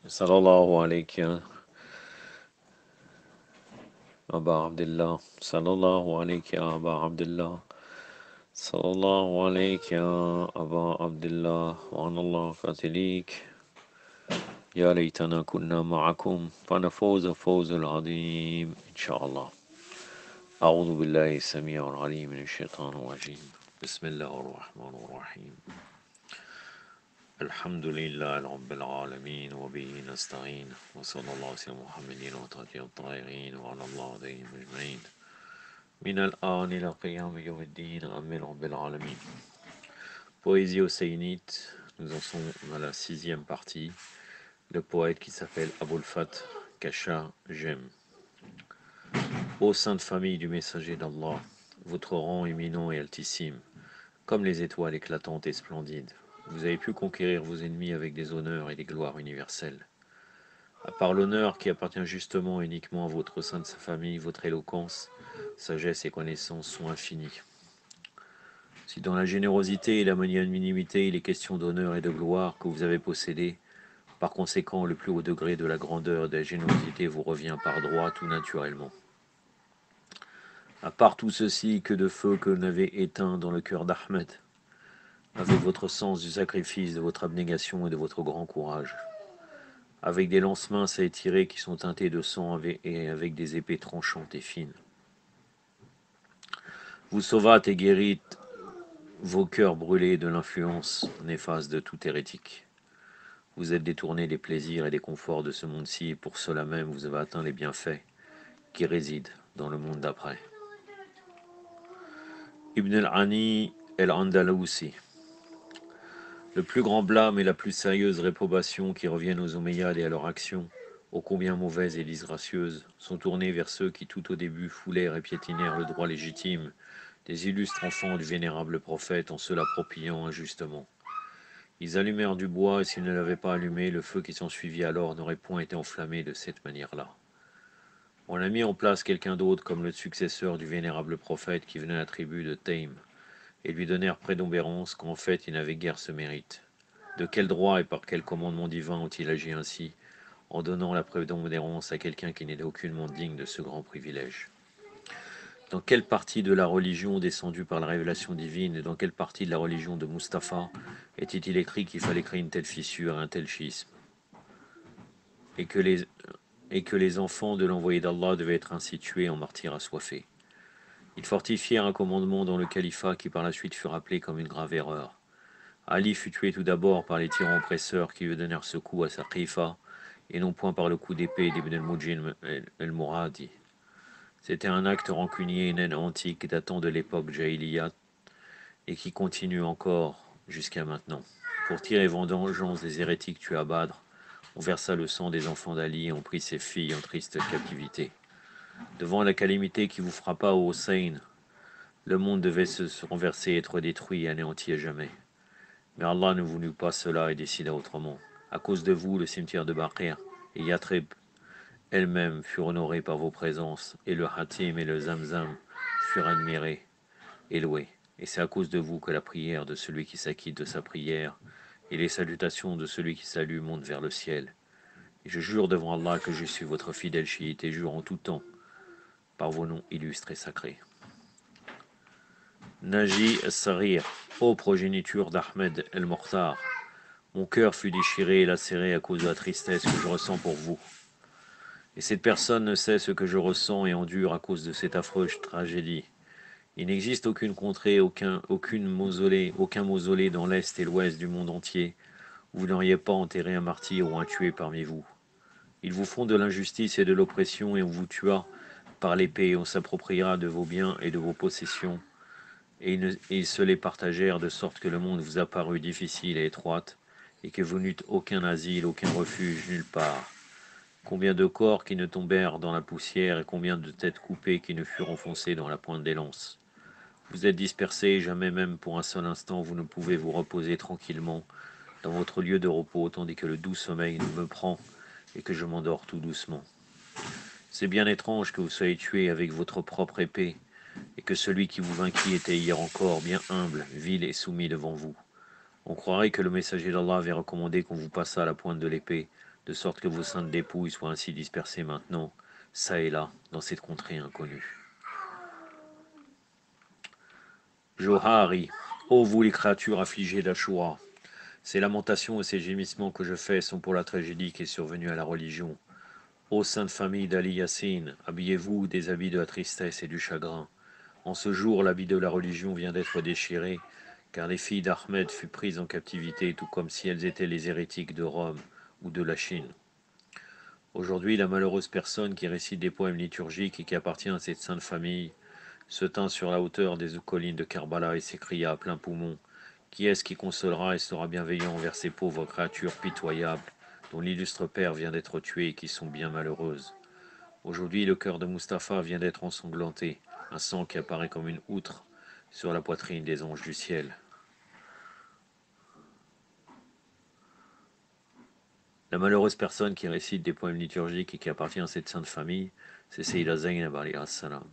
صلى الله عليك يا أبا عبد الله صلى الله عليك يا أبا عبد الله صلى الله عليك يا أبا عبد الله وعن الله قاتليك يا ليتنا كنا معكم فنفوز فوز العظيم إن شاء الله. أعوذ بالله السميع العليم من الشيطان الرجيم. بسم الله الرحمن الرحيم. الحمد لله رب العالمين وبه نستعين وصلى الله على محمد وعلى الطاهرين وعلى الله عليهم أجمعين من الآن إلى قيام يوم الدين آمين رب العالمين. Poésie au Séinite, nous en sommes à la 6e partie. Le poète qui s'appelle Aboul Fath Kasha Jem. Ô sainte famille du messager d'Allah, votre rang éminent et altissime, comme les étoiles éclatantes et splendides. Vous avez pu conquérir vos ennemis avec des honneurs et des gloires universelles. À part l'honneur qui appartient justement et uniquement à votre sainte famille, votre éloquence, sagesse et connaissance sont infinies. Si dans la générosité et la magnanimité il est question d'honneur et de gloire que vous avez possédé, par conséquent le plus haut degré de la grandeur et de la générosité vous revient par droit tout naturellement. À part tout ceci, que de feu que vous n'avez éteint dans le cœur d'Ahmed, avec votre sens du sacrifice, de votre abnégation et de votre grand courage, avec des lances minces à étirer qui sont teintés de sang et avec des épées tranchantes et fines. Vous sauvâtes et guérîtes vos cœurs brûlés de l'influence néfaste de tout hérétique. Vous êtes détournés des plaisirs et des conforts de ce monde-ci, et pour cela même vous avez atteint les bienfaits qui résident dans le monde d'après. Ibn al-Ani el-Andalousi. Le plus grand blâme et la plus sérieuse réprobation qui reviennent aux Omeyyades et à leur action, ô combien mauvaise et disgracieuse, sont tournés vers ceux qui tout au début foulèrent et piétinèrent le droit légitime des illustres enfants du vénérable prophète en se l'appropriant injustement. Ils allumèrent du bois, et s'ils ne l'avaient pas allumé, le feu qui s'ensuivit alors n'aurait point été enflammé de cette manière-là. On a mis en place quelqu'un d'autre comme le successeur du vénérable prophète qui venait de la tribu de Taïm, et lui donnèrent prédominance qu'en fait il n'avait guère ce mérite. De quel droit et par quel commandement divin ont-ils agi ainsi, en donnant la prédominance à quelqu'un qui n'était aucunement digne de ce grand privilège? Dans quelle partie de la religion descendue par la révélation divine et dans quelle partie de la religion de Mustapha était-il écrit qu'il fallait créer une telle fissure et un tel schisme, et que les enfants de l'envoyé d'Allah devaient être ainsi tués en martyrs assoiffés? Ils fortifièrent un commandement dans le califat qui par la suite fut rappelé comme une grave erreur. Ali fut tué tout d'abord par les tyrans oppresseurs qui lui donnèrent ce coup à sa khifa, et non point par le coup d'épée d'Ibn al-Mujin el-Mouradi. C'était un acte rancunier et une haine antique datant de l'époque Jahiliya et qui continue encore jusqu'à maintenant. Pour tirer vengeance des hérétiques tués à Badr, on versa le sang des enfants d'Ali et on prit ses filles en triste captivité. Devant la calamité qui vous frappa au Hussein, le monde devait se renverser, être détruit et anéanti à jamais. Mais Allah ne voulut pas cela et décida autrement. À cause de vous, le cimetière de Baqir et Yathrib elle-même furent honorées par vos présences, et le Hatim et le Zamzam furent admirés et loués. Et c'est à cause de vous que la prière de celui qui s'acquitte de sa prière et les salutations de celui qui salue montent vers le ciel. Et je jure devant Allah que je suis votre fidèle chiite et jure en tout temps par vos noms illustres et sacrés. Naji Sarir, ô progéniture d'Ahmed el-Mokhtar, mon cœur fut déchiré et lacéré à cause de la tristesse que je ressens pour vous. Et cette personne ne sait ce que je ressens et endure à cause de cette affreuse tragédie. Il n'existe aucune contrée, aucun mausolée dans l'est et l'ouest du monde entier où vous n'auriez pas enterré un martyr ou un tué parmi vous. Ils vous font de l'injustice et de l'oppression et on vous tuera par l'épée et on s'appropriera de vos biens et de vos possessions. Et ils se les partagèrent de sorte que le monde vous apparut difficile et étroite et que vous n'eûtes aucun asile, aucun refuge nulle part. Combien de corps qui ne tombèrent dans la poussière et combien de têtes coupées qui ne furent enfoncées dans la pointe des lances. Vous êtes dispersés et jamais même pour un seul instant vous ne pouvez vous reposer tranquillement dans votre lieu de repos tandis que le doux sommeil me prend et que je m'endors tout doucement. C'est bien étrange que vous soyez tués avec votre propre épée et que celui qui vous vainquit était hier encore bien humble, vil et soumis devant vous. On croirait que le messager d'Allah avait recommandé qu'on vous passât à la pointe de l'épée de sorte que vos saintes dépouilles soient ainsi dispersées maintenant, çà et là, dans cette contrée inconnue. Johari, ô vous les créatures affligées d'Ashura, ces lamentations et ces gémissements que je fais sont pour la tragédie qui est survenue à la religion. Ô sainte famille d'Ali Yassine, habillez-vous des habits de la tristesse et du chagrin. En ce jour, l'habit de la religion vient d'être déchiré, car les filles d'Ahmed furent prises en captivité, tout comme si elles étaient les hérétiques de Rome ou de la Chine. Aujourd'hui, la malheureuse personne qui récite des poèmes liturgiques et qui appartient à cette sainte famille se tint sur la hauteur des collines de Karbala et s'écria à plein poumon: qui est-ce qui consolera et sera bienveillant envers ces pauvres créatures pitoyables dont l'illustre père vient d'être tué et qui sont bien malheureuses? Aujourd'hui, le cœur de Mustapha vient d'être ensanglanté, un sang qui apparaît comme une outre sur la poitrine des anges du ciel. La malheureuse personne qui récite des poèmes liturgiques et qui appartient à cette sainte famille, c'est Sayyida Zaynab alayha salam.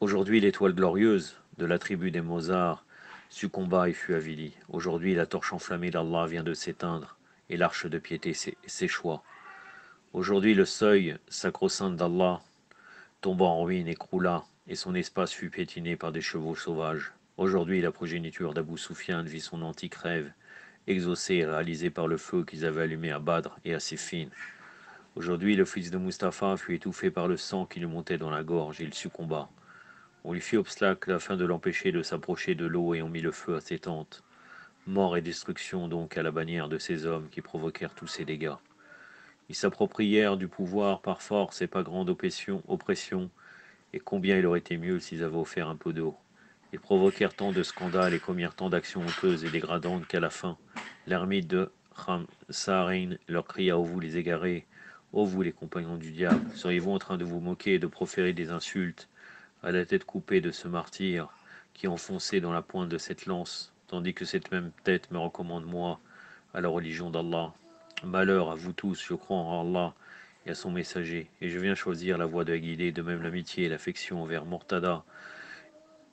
Aujourd'hui, l'étoile glorieuse de la tribu des Mozart succomba et fut avilie. Aujourd'hui, la torche enflammée d'Allah vient de s'éteindre et l'arche de piété s'échoua. Aujourd'hui, le seuil sacro-saint d'Allah tomba en ruine et croula, et son espace fut piétiné par des chevaux sauvages. Aujourd'hui, la progéniture d'Abou Soufiane vit son antique rêve exaucé et réalisé par le feu qu'ils avaient allumé à Badr et à Siffin. Aujourd'hui, le fils de Mustapha fut étouffé par le sang qui lui montait dans la gorge et il succomba. On lui fit obstacle afin de l'empêcher de s'approcher de l'eau et on mit le feu à ses tentes. Mort et destruction donc à la bannière de ces hommes qui provoquèrent tous ces dégâts. Ils s'approprièrent du pouvoir par force et par grande oppression, et combien il aurait été mieux s'ils avaient offert un peu d'eau. Ils provoquèrent tant de scandales et commirent tant d'actions honteuses et dégradantes qu'à la fin, l'ermite de Khamsarin leur cria: ô vous les égarés, ô vous les compagnons du diable, seriez-vous en train de vous moquer et de proférer des insultes à la tête coupée de ce martyr qui enfonçait dans la pointe de cette lance, tandis que cette même tête me recommande moi à la religion d'Allah. Malheur à vous tous, je crois en Allah et à son messager, et je viens choisir la voie de la guider, de même l'amitié et l'affection envers Mortada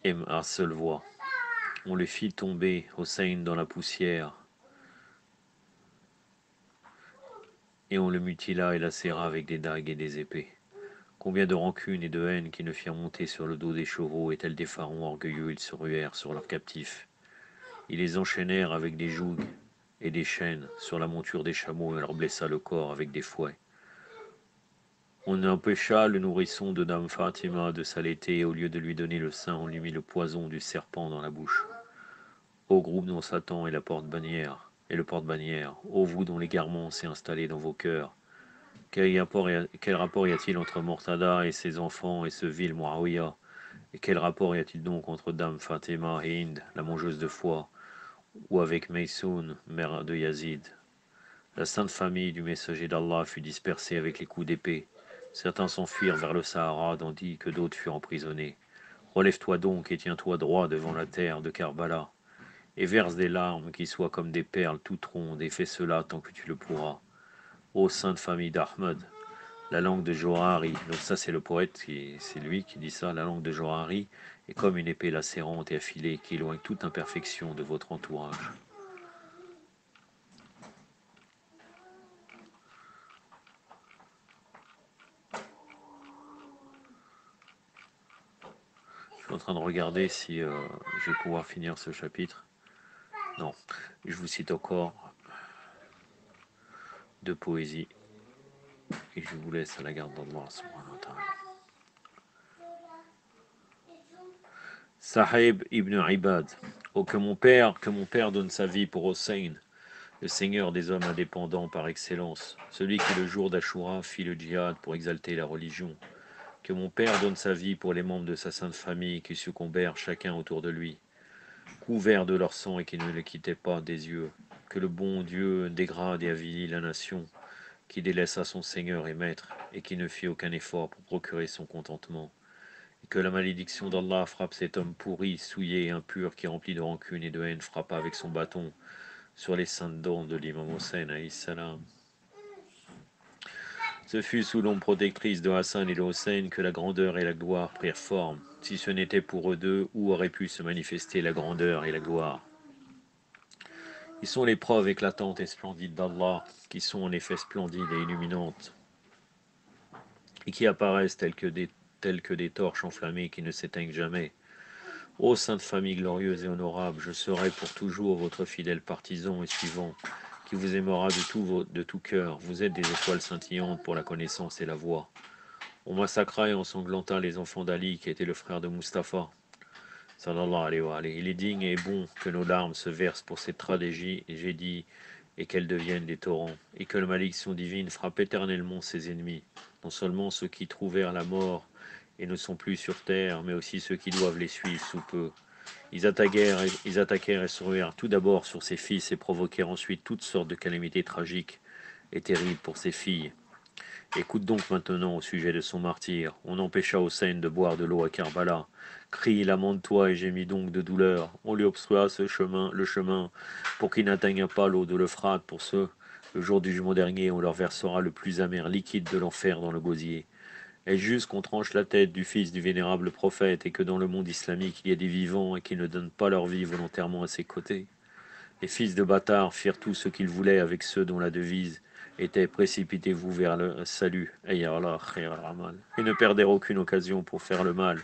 aiment à seule voix. On les fit tomber Hossein dans la poussière, et on le mutila et lacéra avec des dagues et des épées. Combien de rancune et de haine qui ne firent monter sur le dos des chevaux, et tels des pharaons orgueilleux, ils se ruèrent sur leurs captifs. Ils les enchaînèrent avec des jougs et des chaînes sur la monture des chameaux et leur blessa le corps avec des fouets. On empêcha le nourrisson de Dame Fatima de s'allaiter et au lieu de lui donner le sein, on lui mit le poison du serpent dans la bouche. Ô groupe dont Satan est la porte-bannière, et le porte-bannière, ô vous dont l'égarement s'est installé dans vos cœurs, quel rapport y a-t-il entre Mortada et ses enfants et ce vil Muawiyah? Et quel rapport y a-t-il donc entre Dame Fatima et Hind, la mangeuse de foie, ou avec Maysoun, mère de Yazid? La sainte famille du messager d'Allah fut dispersée avec les coups d'épée. Certains s'enfuirent vers le Sahara, tandis que d'autres furent emprisonnés. Relève-toi donc et tiens-toi droit devant la terre de Karbala, et verse des larmes qui soient comme des perles toutes rondes, et fais cela tant que tu le pourras. Ô sainte famille d'Ahmed, la langue de Johari, donc ça c'est le poète, c'est lui qui dit ça, la langue de Johari est comme une épée lacérante et affilée qui éloigne toute imperfection de votre entourage. Je suis en train de regarder si je vais pouvoir finir ce chapitre. Non, je vous cite encore de poésie et je vous laisse à la garde d'Allah subhanahu wa ta'ala. Sahib ibn Ibad. Oh, que mon père donne sa vie pour Hossein, le seigneur des hommes indépendants par excellence, celui qui le jour d'Ashura fit le djihad pour exalter la religion. Que mon père donne sa vie pour les membres de sa sainte famille qui succombèrent chacun autour de lui, couverts de leur sang et qui ne les quittaient pas des yeux. Que le bon Dieu dégrade et avilit la nation qui délaissa son Seigneur et Maître et qui ne fit aucun effort pour procurer son contentement. Et que la malédiction d'Allah frappe cet homme pourri, souillé et impur qui, rempli de rancune et de haine, frappa avec son bâton sur les saintes dents de l'imam Hossein alayhi salam. Ce fut sous l'ombre protectrice de Hassan et de Hossein que la grandeur et la gloire prirent forme. Si ce n'était pour eux deux, où aurait pu se manifester la grandeur et la gloire? Ils sont les preuves éclatantes et splendides d'Allah, qui sont en effet splendides et illuminantes, et qui apparaissent telles que des torches enflammées qui ne s'éteignent jamais. Ô sainte famille glorieuse et honorable, je serai pour toujours votre fidèle partisan et suivant, qui vous aimera de tout cœur. Vous êtes des étoiles scintillantes pour la connaissance et la voix. On massacra et ensanglanta les enfants d'Ali, qui était le frère de Mustapha. Sallallahu alayhi wa alayhi. Il est digne et bon que nos larmes se versent pour cette tragédie, et j'ai dit, et qu'elles deviennent des torrents, et que la malédiction divine frappe éternellement ses ennemis, non seulement ceux qui trouvèrent la mort et ne sont plus sur terre, mais aussi ceux qui doivent les suivre sous peu. Ils attaquèrent et se ruèrent tout d'abord sur ses fils et provoquèrent ensuite toutes sortes de calamités tragiques et terribles pour ses filles. Écoute donc maintenant au sujet de son martyr. On empêcha Hossein de boire de l'eau à Karbala. Crie, lamente-toi et gémis donc de douleur. On lui obstrua le chemin, pour qu'il n'atteignât pas l'eau de l'Euphrate. Pour ceux, le jour du jugement dernier, on leur versera le plus amer liquide de l'enfer dans le gosier. Est-ce juste qu'on tranche la tête du fils du vénérable prophète et que dans le monde islamique il y a des vivants et qui ne donnent pas leur vie volontairement à ses côtés? Les fils de bâtards firent tout ce qu'ils voulaient avec ceux dont la devise était précipitez-vous vers le salut, et ne perdèrent aucune occasion pour faire le mal.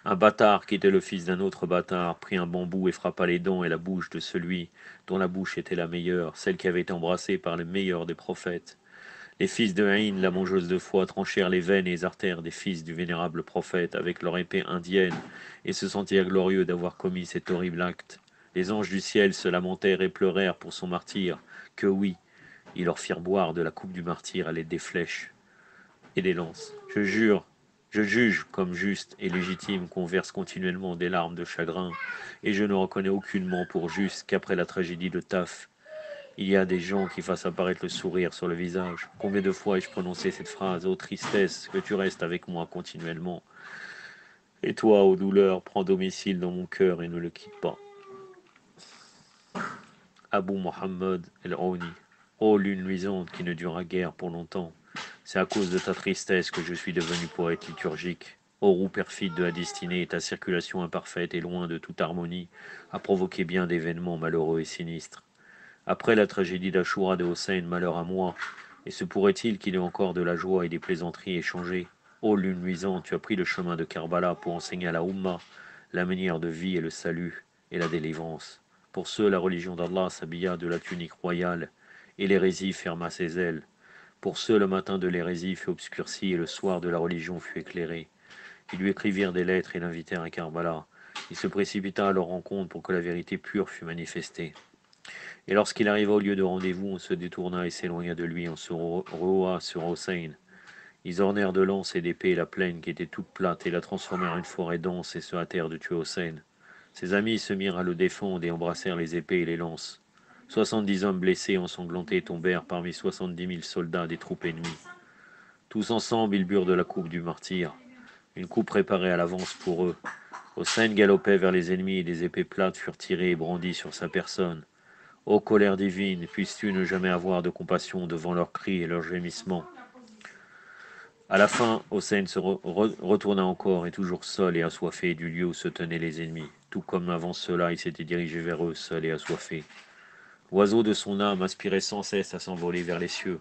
Un bâtard, qui était le fils d'un autre bâtard, prit un bambou et frappa les dents et la bouche de celui dont la bouche était la meilleure, celle qui avait été embrassée par le meilleur des prophètes. Les fils de Haïn, la mangeuse de foie, tranchèrent les veines et les artères des fils du vénérable prophète avec leur épée indienne et se sentirent glorieux d'avoir commis cet horrible acte. Les anges du ciel se lamentèrent et pleurèrent pour son martyr, que oui, ils leur firent boire de la coupe du martyr à l'aide des flèches et des lances. Je juge comme juste et légitime qu'on verse continuellement des larmes de chagrin, et je ne reconnais aucunement pour juste qu'après la tragédie de Taf, il y a des gens qui fassent apparaître le sourire sur le visage. Combien de fois ai-je prononcé cette phrase? Ô tristesse, que tu restes avec moi continuellement. Et toi, ô douleur, prends domicile dans mon cœur et ne le quitte pas. Abu Mohammed el-Aouni. Ô lune luisante qui ne durera guère pour longtemps. C'est à cause de ta tristesse que je suis devenu poète liturgique. Ô roue perfide de la destinée, ta circulation imparfaite et loin de toute harmonie a provoqué bien d'événements malheureux et sinistres. Après la tragédie d'Ashura de Hossein, malheur à moi, et se pourrait-il qu'il y ait encore de la joie et des plaisanteries échangées? Ô lune luisante, tu as pris le chemin de Karbala pour enseigner à la Oumma la manière de vie et le salut et la délivrance. Pour ceux, la religion d'Allah s'habilla de la tunique royale, et l'hérésie ferma ses ailes. Pour ceux, le matin de l'hérésie fut obscurci et le soir de la religion fut éclairé. Ils lui écrivirent des lettres et l'invitèrent à Karbala. Il se précipita à leur rencontre pour que la vérité pure fût manifestée. Et lorsqu'il arriva au lieu de rendez-vous, on se détourna et s'éloigna de lui, on se rua sur Hossein. Ils ornèrent de lances et d'épées la plaine qui était toute plate et la transformèrent en une forêt dense et se hâtèrent de tuer Hossein. Ses amis se mirent à le défendre et embrassèrent les épées et les lances. 70 hommes blessés et ensanglantés tombèrent parmi 70 000 soldats des troupes ennemies. Tous ensemble, ils burent de la coupe du martyr, une coupe préparée à l'avance pour eux. Hossein galopait vers les ennemis et des épées plates furent tirées et brandies sur sa personne. Ô colère divine, puisses-tu ne jamais avoir de compassion devant leurs cris et leurs gémissements. À la fin, Hossein se retourna encore, et toujours seul et assoiffé du lieu où se tenaient les ennemis. Tout comme avant cela, il s'était dirigé vers eux, seul et assoiffé. L'oiseau de son âme aspirait sans cesse à s'envoler vers les cieux.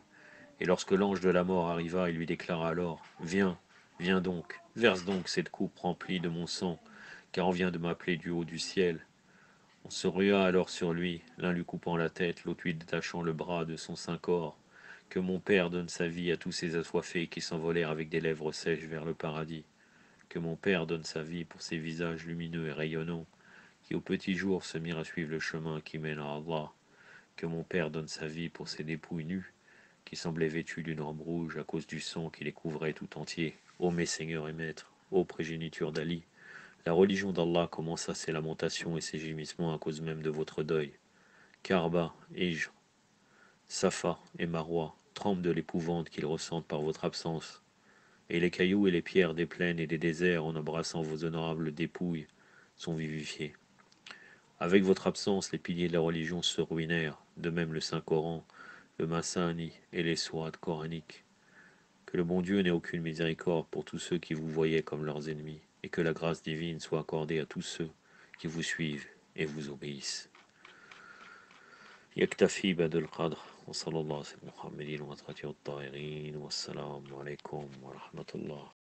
Et lorsque l'ange de la mort arriva, il lui déclara alors, « Viens, viens donc, verse donc cette coupe remplie de mon sang, car on vient de m'appeler du haut du ciel. » On se rua alors sur lui, l'un lui coupant la tête, l'autre lui détachant le bras de son saint corps. Que mon Père donne sa vie à tous ces assoiffés qui s'envolèrent avec des lèvres sèches vers le paradis. Que mon Père donne sa vie pour ces visages lumineux et rayonnants, qui au petit jour se mirent à suivre le chemin qui mène à Allah. Que mon Père donne sa vie pour ces dépouilles nues, qui semblaient vêtues d'une robe rouge à cause du sang qui les couvrait tout entier. Ô mes seigneurs et maîtres, ô progéniture d'Ali, la religion d'Allah commença ses lamentations et ses gémissements à cause même de votre deuil. Karba, Hijr, Safa et Marwa tremblent de l'épouvante qu'ils ressentent par votre absence. Et les cailloux et les pierres des plaines et des déserts, en embrassant vos honorables dépouilles, sont vivifiés. Avec votre absence, les piliers de la religion se ruinèrent, de même le Saint-Coran, le Massani et les sourates coraniques. Que le bon Dieu n'ait aucune miséricorde pour tous ceux qui vous voyaient comme leurs ennemis, et que la grâce divine soit accordée à tous ceux qui vous suivent et vous obéissent. يكتفي بهذا القدر وصلى الله على سيدنا محمد وأطهره الطاهرين والسلام عليكم ورحمة الله